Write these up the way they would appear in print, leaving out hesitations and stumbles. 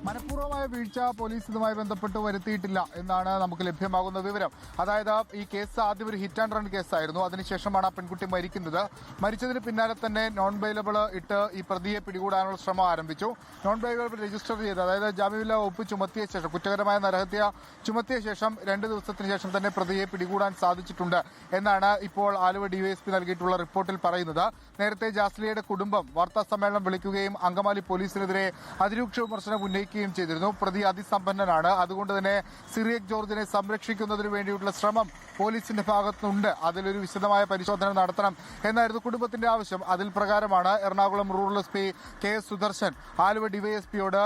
മനഃപൂർവ്വമായ വീഴ്ച പോലീസ് ഇതുമായി ബന്ധപ്പെട്ട് വരുത്തിയിട്ടില്ല എന്നാണ് നമുക്ക് ലഭ്യമാകുന്ന വിവരം. അതായത് ഈ കേസ് ആദ്യം ഒരു ഹിറ്റ് ആൻഡ് റൺ കേസായിരുന്നു. അതിനുശേഷമാണ് ആ പെൺകുട്ടി മരിക്കുന്നത്. മരിച്ചതിന് പിന്നാലെ തന്നെ നോൺ ബെയിലബിൾ ഇട്ട് ഈ പ്രതിയെ പിടികൂടാനുള്ള ശ്രമം ആരംഭിച്ചു. നോൺ ബെയിലബിൾ രജിസ്റ്റർ ചെയ്ത്, അതായത് ജാമ്യമില്ലാ വകുപ്പ് ചുമത്തിയ ശേഷം, കുറ്റകരമായ നരഹത്യ ചുമത്തിയ ശേഷം 2 ദിവസത്തിന് ശേഷം തന്നെ പ്രതിയെ പിടികൂടാൻ സാധിച്ചിട്ടുണ്ട് എന്നാണ് ഇപ്പോൾ ആലുവ ഡിവൈഎസ്പി നൽകിയിട്ടുള്ള റിപ്പോർട്ടിൽ പറയുന്നത്. നേരത്തെ ജാസ്ലിയയുടെ കുടുംബം വാർത്താ സമ്മേളനം വിളിക്കുകയും അങ്കമാലി പോലീസിനെതിരെ അതിരൂക്ഷ വിമർശനം ഉന്നയിക്കുകയും ചെയ്തിരുന്നു. പ്രതി അതിസമ്പന്നനാണ്, അതുകൊണ്ട് തന്നെ സിറിയക് ജോർജിനെ സംരക്ഷിക്കുന്നതിന് വേണ്ടിയിട്ടുള്ള ശ്രമം പോലീസിന്റെ ഭാഗത്തുനിന്നുണ്ട്, അതിലൊരു വിശദമായ പരിശോധന നടത്തണം എന്നായിരുന്നു കുടുംബത്തിന്റെ ആവശ്യം. അതിൽ പ്രകാരമാണ് Ernakulam rural SP K S. Sudarshan Aluva ഡിവൈഎസ്പിയോട്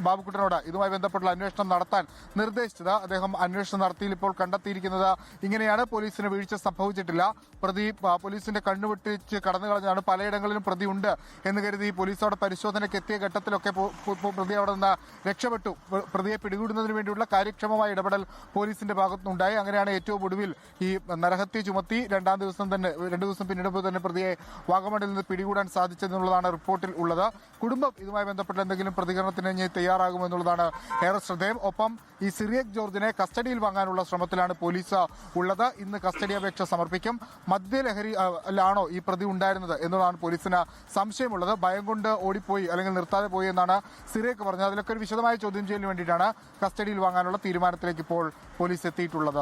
ബാബുക്കുട്ടനോട് ഇതുമായി ബന്ധപ്പെട്ടുള്ള അന്വേഷണം നടത്താൻ നിർദ്ദേശിച്ചത്. അദ്ദേഹം അന്വേഷണം നടത്തിയിൽ ഇപ്പോൾ കണ്ടെത്തിയിരിക്കുന്നത് ഇങ്ങനെയാണ്: പോലീസിന് വീഴ്ച സംഭവിച്ചിട്ടില്ല. പ്രതി പോലീസിന്റെ കണ്ണുവെട്ടിച്ച് കടന്നു കളഞ്ഞാണ്. പലയിടങ്ങളിലും പ്രതി ഉണ്ട് എന്ന് കരുതി പോലീസോടെ പരിശോധനയ്ക്ക് എത്തിയ ഘട്ടത്തിലൊക്കെ പ്രതി അവിടെ നിന്ന് രക്ഷപ്പെട്ടു. പ്രതിയെ പിടികൂടുന്നതിന് വേണ്ടിയുള്ള കാര്യക്ഷമമായ ഇടപെടൽ പോലീസിന്റെ ഭാഗത്തുനിന്നുണ്ടായി. അങ്ങനെയാണ് ഏറ്റവും ഒടുവിൽ ഈ നരഹത്യ ചുമത്തി 2 ദിവസം പിന്നിടുമ്പോൾ തന്നെ പ്രതിയെ വാഗമണിൽ നിന്ന് പിടികൂടാൻ സാധിച്ചതെന്നുള്ളതാണ് റിപ്പോർട്ടിൽ ഉള്ളത്. കുടുംബം ഇതുമായി ബന്ധപ്പെട്ട എന്തെങ്കിലും പ്രതികരണത്തിന് തയ്യാറാകുമെന്നുള്ളതാണ് ഏറെ ശ്രദ്ധേയം. ഒപ്പം ഈ സിറിയക് ജോർജിനെ കസ്റ്റഡിയിൽ വാങ്ങാനുള്ള ശ്രമത്തിലാണ് പോലീസ് ഉള്ളത്. ഇന്ന് കസ്റ്റഡി അപേക്ഷ സമർപ്പിക്കും. മദ്യലഹരിയിലാണോ ഈ പ്രതി ഉണ്ടായിരുന്നത് എന്നുള്ളതാണ് പോലീസിന് സംശയമുള്ളത്. ഭയം കൊണ്ട് ഓടിപ്പോയി അല്ലെങ്കിൽ നിർത്താതെ പോയി എന്നാണ് സിറിയക് പറഞ്ഞത്. അതിലൊക്കെ ഒരു വിശദമായ ചോദ്യം ചെയ്യലിന് വേണ്ടിയിട്ടാണ് കസ്റ്റഡിയിൽ വാങ്ങാനുള്ള തീരുമാനത്തിലേക്ക് ഇപ്പോൾ പോലീസ് എത്തിയിട്ടുള്ളത്.